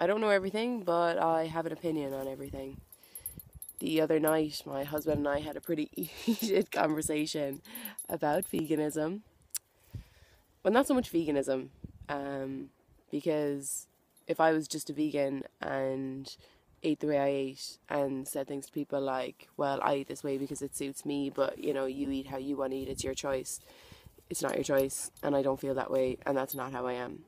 I don't know everything, but I have an opinion on everything. The other night, my husband and I had a pretty heated conversation about veganism. Well, not so much veganism, because if I was just a vegan and ate the way I ate and said things to people like, well, I eat this way because it suits me, but you eat how you want to eat, it's your choice. It's not your choice, and I don't feel that way, and that's not how I am.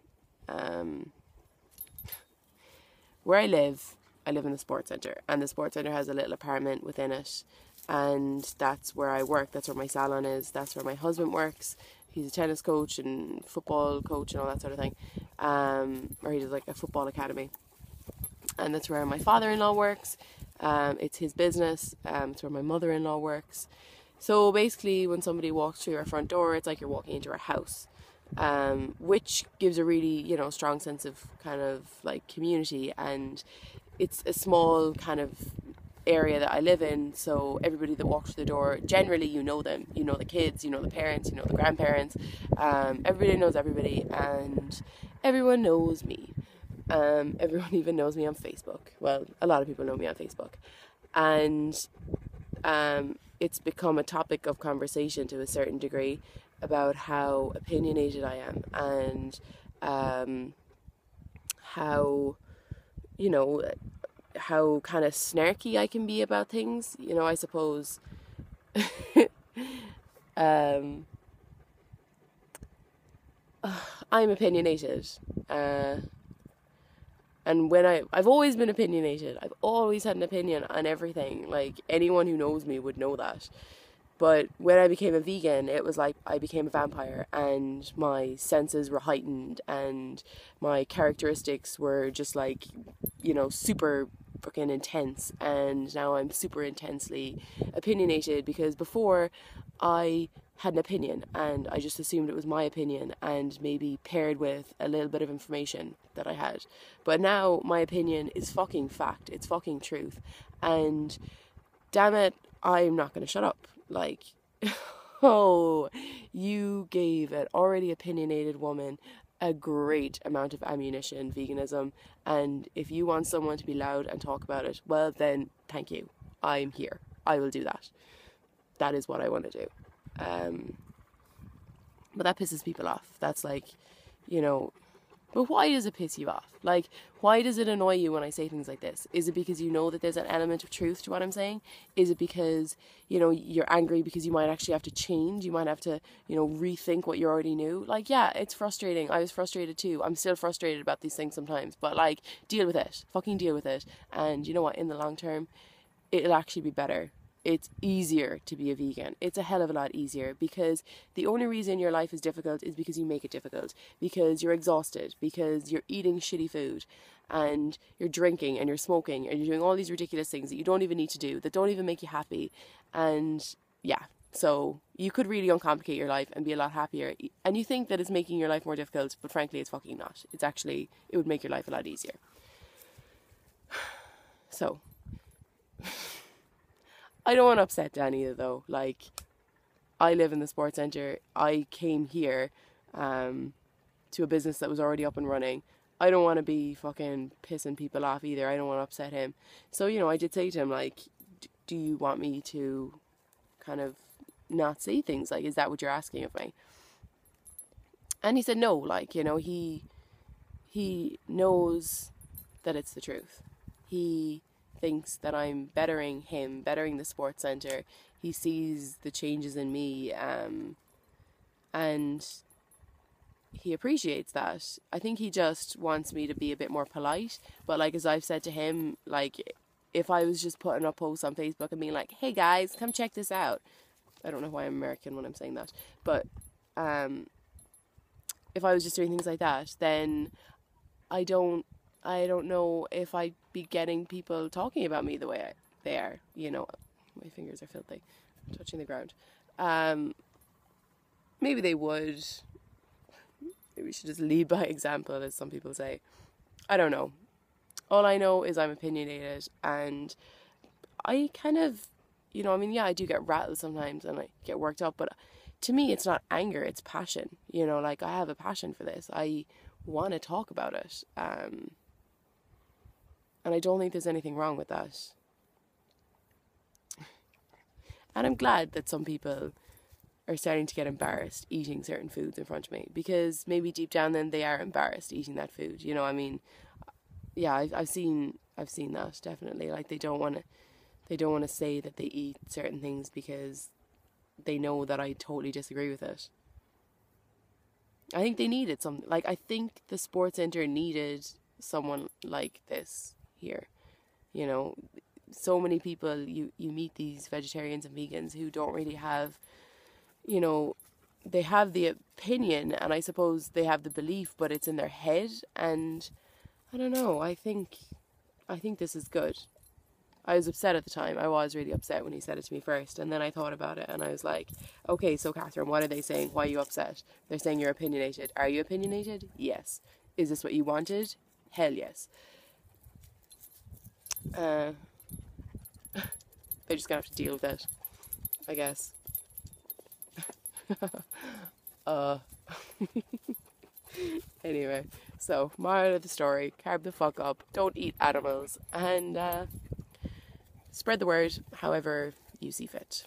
Where I live in the sports centre, and the sports centre has a little apartment within it, and that's where I work. That's where my salon is. That's where my husband works. He's a tennis coach and football coach and all that sort of thing, or he does like a football academy, and that's where my father-in-law works. It's his business. It's where my mother-in-law works. So basically, when somebody walks through our front door, it's like you're walking into our house. Which gives a really, strong sense of kind of like community, and it's a small kind of area that I live in, so everybody that walks through the door, generally you know them, you know the kids, you know the parents, you know the grandparents, everybody knows everybody, and everyone knows me. Everyone even knows me on Facebook. Well, a lot of people know me on Facebook, and it's become a topic of conversation to a certain degree about how opinionated I am, and how kind of snarky I can be about things. I suppose I'm opinionated, and when I've always been opinionated. I've always had an opinion on everything. Like, anyone who knows me would know that. But when I became a vegan, it was like I became a vampire, and my senses were heightened, and my characteristics were just like, super fucking intense. And now I'm super intensely opinionated, because before I had an opinion and I just assumed it was my opinion, and maybe paired with a little bit of information that I had. But now my opinion is fucking fact. It's fucking truth. And damn it, I'm not going to shut up. Like, oh, you gave an already opinionated woman a great amount of ammunition, veganism, and if you want someone to be loud and talk about it, well then, thank you. I'm here. I will do that. That is what I want to do. But that pisses people off. That's like, but why does it piss you off? Like, why does it annoy you when I say things like this? Is it because you know that there's an element of truth to what I'm saying? Is it because, you're angry because you might actually have to change? You might have to, rethink what you already knew? Like, yeah, it's frustrating. I was frustrated too. I'm still frustrated about these things sometimes. But, like, deal with it. Fucking deal with it. And you know what? In the long term, it'll actually be better. It's easier to be a vegan. It's a hell of a lot easier, because the only reason your life is difficult is because you make it difficult, because you're exhausted, because you're eating shitty food, and you're drinking, and you're smoking, and you're doing all these ridiculous things that you don't even need to do, that don't even make you happy. And yeah, so you could really uncomplicate your life and be a lot happier, and you think that it's making your life more difficult, but frankly it's fucking not. It's actually, it would make your life a lot easier. So I don't want to upset Danny though. Like, I live in the sports centre. I came here to a business that was already up and running. I don't want to be fucking pissing people off either. I don't want to upset him. So, I did say to him, like, do you want me to kind of not say things? Like, is that what you're asking of me? And he said no. Like, he knows that it's the truth. He thinks that I'm bettering him, bettering the sports centre. He sees the changes in me, and he appreciates that. I think he just wants me to be a bit more polite. But like, as I've said to him, like, if I was just putting up posts on Facebook and being like, hey guys, come check this out. I don't know why I'm American when I'm saying that. But if I was just doing things like that, then I don't know if I'd be getting people talking about me the way they are. My fingers are filthy. I'm touching the ground. Maybe they would. Maybe we should just lead by example, as some people say. I don't know. All I know is I'm opinionated, and I kind of, I do get rattled sometimes and I get worked up, but to me it's not anger, it's passion. Like, I have a passion for this. I want to talk about it. And I don't think there's anything wrong with that. And I'm glad that some people are starting to get embarrassed eating certain foods in front of me, because maybe deep down then they are embarrassed eating that food. You know, I mean, yeah, I've seen that, definitely. Like, they don't want to say that they eat certain things because they know that I totally disagree with it. I think they needed something. Like, I think the sports center needed someone like this here. You know, so many people, you meet these vegetarians and vegans who don't really have, you know, they have the opinion, and I suppose they have the belief, but it's in their head. And I don't know, I think this is good. I was upset at the time. I was really upset when he said it to me first. And then I thought about it and I was like, okay, so Catherine, what are they saying? Why are you upset? They're saying you're opinionated. Are you opinionated? Yes. Is this what you wanted? Hell yes. They're just going to have to deal with it, I guess. Anyway, so moral of the story, carb the fuck up, don't eat animals, and spread the word however you see fit.